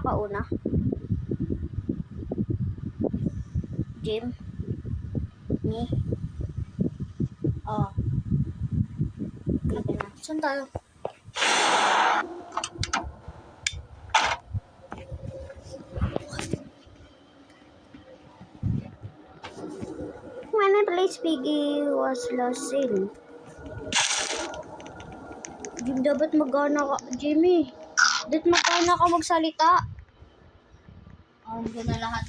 pinakauna? Jim? Me? Oh. Sabi na. Saan tayo? When I played Piggy was lost in. Jim, dapat magana ka. Jimmy, dapat magana ka magsalita. Alam ko na lahat.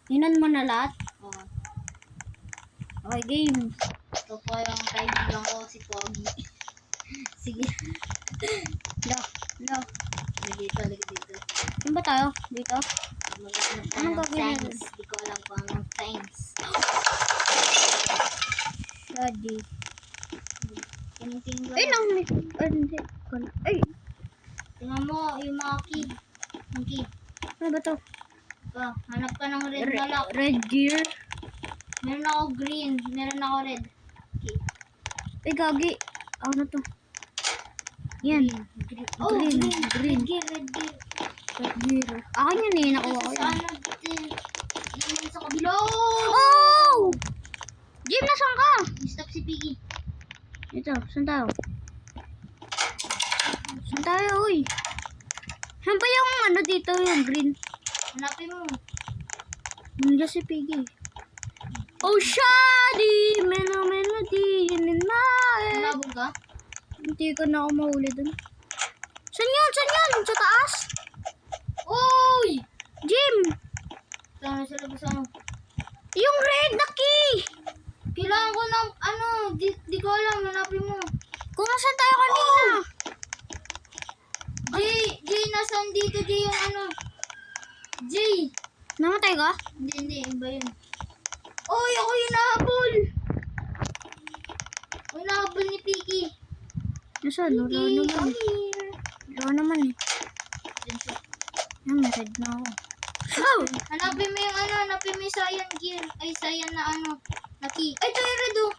Hinan mo na lahat? Oh. Okay, game. Ito po yung kaibigan ko, si Pogi. Sige. Lo. Dito. Saan ba tayo? Dito? Magkakaroon tayo Anong ng gagawin thanks. Di ko alam kung anong thanks. Shady. Tingin ko Ay, lang. hindi. Ay, Tingnan mo yung mga key. Yung key. ano ba to? Oh, hanap ka ng red na lock. Red gear? Meron ako green. Meron ako red. Key. Ay, gagi. Ano na to? Yan. Green. Green. Red gear. Red gear. Akin yun eh. Nakuha ko Kasi yun. sa ano din. Yung sa kabila. Oh! Jim, nasaan ka? Stop si Piggy. Ito, saan tayo? Saan tayo, uy? Saan ba yung ano dito, yung green? Hanapin mo. Nandiyan si Piggy. Oh, shady! Melody, yun in my... Hanapin ka? Hindi ko na ako mahuli dun. Saan yun? Sa taas? Oy! Jim! Saan na sila sa ano? Yung red na key! Kailangan ko ng ano, di ko alam, hanapin mo. Kung saan tayo kanina? Jay, nasaan dito, Jay, yung ano? Jay! Namatay ka? Hindi, iba yun. Oy, ako yung nahabol! Ako yung nahabol ni Piggy. Nasaan? Wala Piggy, naman come eh. here. Wala naman eh. Dyan siya. Yan, may red na ako. Oh! Hanapin mo yung ano, hanapin mo yung cyan gear. Ay, cyan na ano, na key. Ay, ito yung red, oh.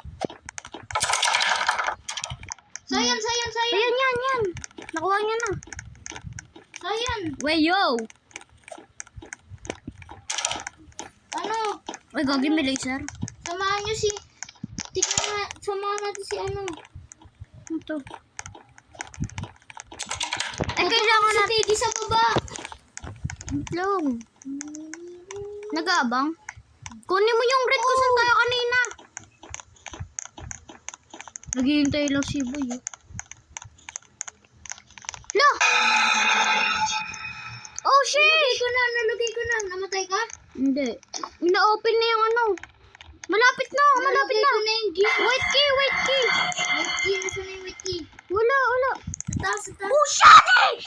Cyan! Ayan, yan. Nakuha niya na. Cyan! Wey, yo! Ano? Uy, gagi, may laser. Samahan nyo si... Tignan na, samahan natin si ano. Ito. Ay, kailangan Si natin. Piggy sa baba. Long. Nag-aabang? Kunin mo yung red ko saan tayo kanina. Naghihintay lang si Boy. Lo! Oh, shit! Nalagay ko na. Namatay ka? Hindi. Ina-open na yung ano. Malapit na. Nalagay ko na yung gear. White key. White key. Nasaan na yung white key? Wala. Sa taas. Oh, shit!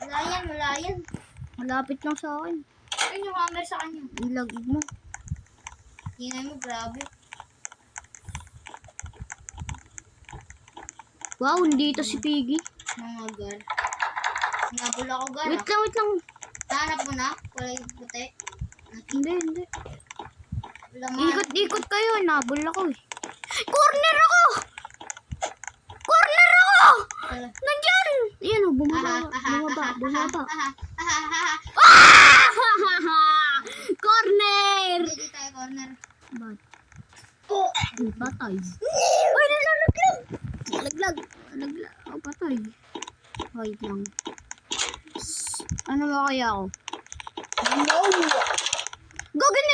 Wala yan. Malapit lang sa akin. Ayun yung hammer sa kanya. Ilagig mo. Tingnan mo, grabe. Wow, dito si Piggy. Mga gar. Nabula ako gar. Wait lang. Hanap mo na? Kulay puti. Hindi. Wala man. Ikot kayo. Nabol ako eh. Corner ako! Wala. Nandyan! Ayan o, bumaba. Corner! Dito tayo corner. Ba't? Oh! Patay. Ay, nalaglag! Oh, patay. Wait lang. Ano ba kaya ako? No! Gagawin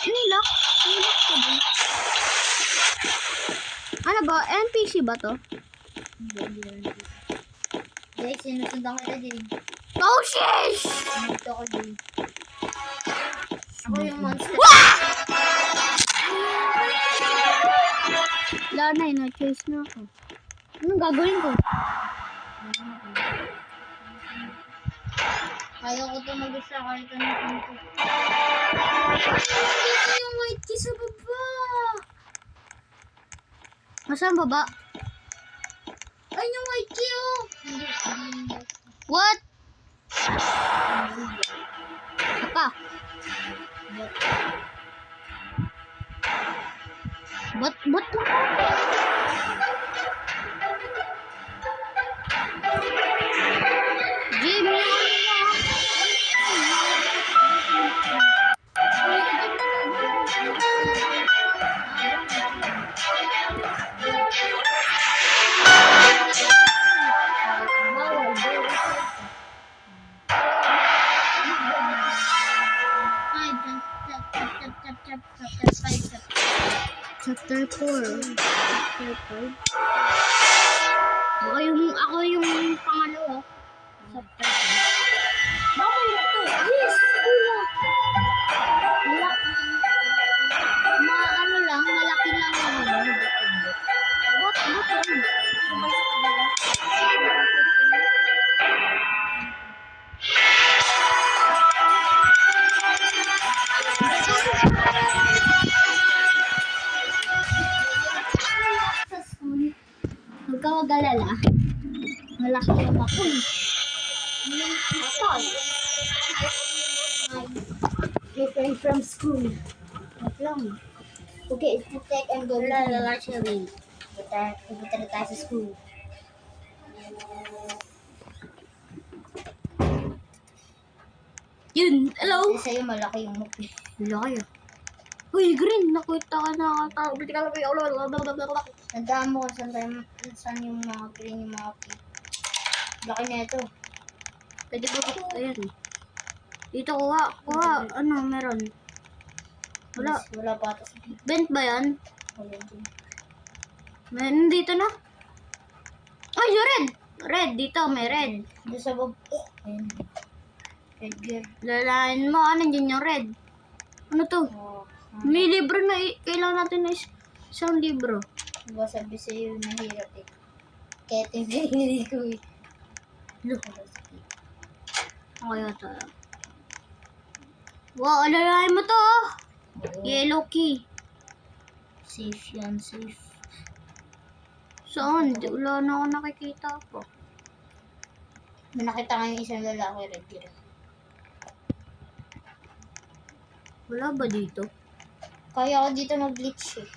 nilak ka ba? Ano ba? NPC ba to? Jay, sinusundan ko na Jay. Oh, shish! Dito ko Jay. Ako yung monster. Wala na, na-chase na ako. Anong gagawin ko? Kaya ko ito mag-isa kahit ano ko. Dito yung white key sa baba. Masaan baba? Ay, yung white key oh. What? Apa? Ba't Chapter 4. Chapter 5. Ako yung pangalawa. Chapter 5. Baka may ito. Yes! Kuya! Wala. Ano lang, malaki lang yung Bot lang. Sabay sa kanila. Sa school, huwag ka mag-alala. Malaki yung ako. Atol. My friend from school. Wait lang. Okay, it's the tech and go. Actually. Pupunta na tayo sa school. Yun, hello? Kasi sa'yo malaki yung mukha. Laki ah. Uy, green, nakita ka na. Nandaan mo kung saan yung mga green, yung mga pink. Laki na ito. Pwede ba ba? Ayan. Dito kuha. Ano, meron? Wala. Wala pa ito sa pink. Bent ba yan? Wala din. Meron dito na. Ay, yung red. Red, dito, may red. Doon sa bab... Ayun. Red gear. Lalain mo, ano dyan yung red? Ano to? Oh. May libro na, kailangan natin na isang libro. Diba sabi sa'yo mahirap eh. Kaya ito yung pinili ko eh. Look. Okay, ito. Wow, alalain mo to oh. Yellow key. Safe yan, safe. Saan? Wala na ako nakikita po. May nakita nga yung isang lalaki red gear. Wala ba dito? Kaya ako dito mag-glitch eh.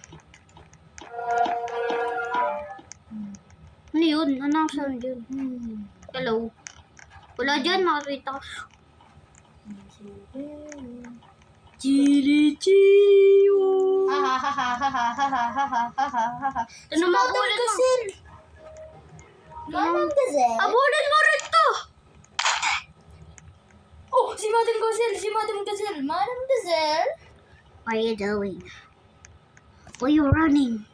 Ano yun? Ano ang sound yun? Hello? Wala dyan, makakita ko. Chili chiyo. Ha ha ha ha ha ha ha ha ha ha ha ha ha. Ano makulit mo? Madam Gazelle. Abulin mo rin to! Oh, si Madam Gazelle, si Madam Gazelle. Madam Gazelle. What are you doing? Why are you running?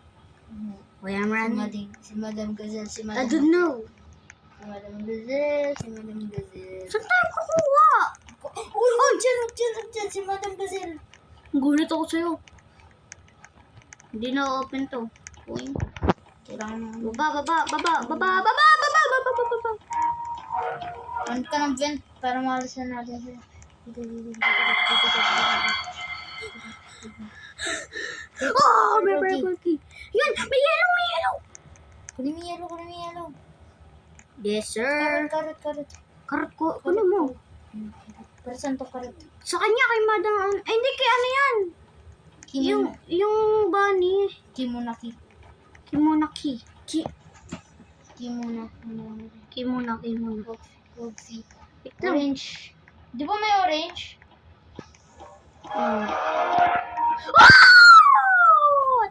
Why I'm Si running? Madam Gazelle, si I Madam don't know. Si Madam Gazelle, si Madam Gazelle. Saan tayo kukuha? Oh, dyan, si Madam Gazelle. Gulit ako sa'yo. Hindi na open to. Uy. Kailangan ng... Baba. On ka ng vent para malisan natin siya. Oh, may purple key. Yun, may yellow. Kunin mo yellow. Yes, sir. Karot. Karat ko, ano mo? Pero saan to karot? Sa kanya, kay madam, ay hindi, kay ano yan? Yung bunny. Kimonaki. Kimonaki. Kimona. Kimona. Wogsi. Wait lang. Orange. Di ba may orange? Oh!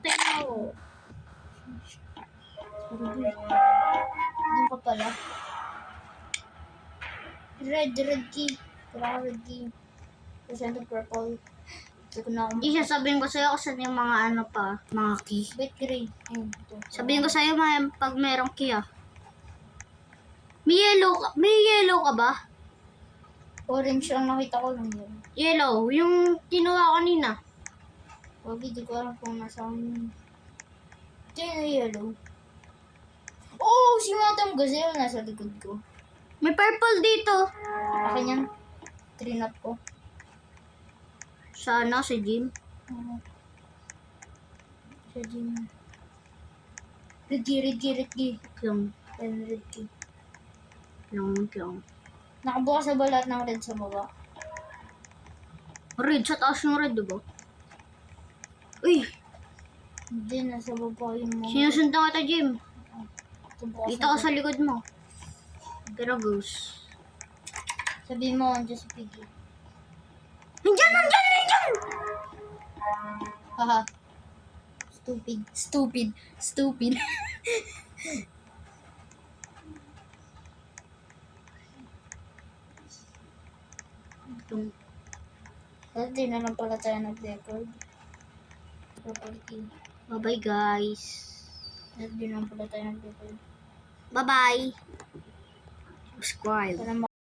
Tingnan mo. Doon ka pala. Red key. Kailangan red key. Kasi ito purple. Ito ko na ako. Hindi sasabihin ko sa'yo kung saan yung mga ano pa, mga key. Wait, gray. Ayun, ito. Sabihin ko sa'yo pag merong key ah. May yellow ka ba? Orange ang nakita ko lang yun. Yellow, yung kinuha ko kanina. Wag, di ko alam kung nasa yun. Ito yung yellow. Oh, si Madam Gazelle nasa likod ko. May purple dito. Akin yan. Trinap ko. Sana sa gym. Sa gym. Red key. Lang. Ayun, red key. Lang. Nakabukas na ba lahat ng red sa baba? Red, sa taas yung red, diba? Uy, Hindi, nasa baba yung mga... sinusundan kita, Jim. Ito bukas Dito na ka to. sa likod mo. Pero goose. Sabihin mo, andyan si Piggy. Nandyan! Haha. Stupid. Dati na lang pala tayo nag-record. Purple key. Bye-bye, guys. Hindi naman pala tayo nag-record. Bye-bye. Subscribe. Para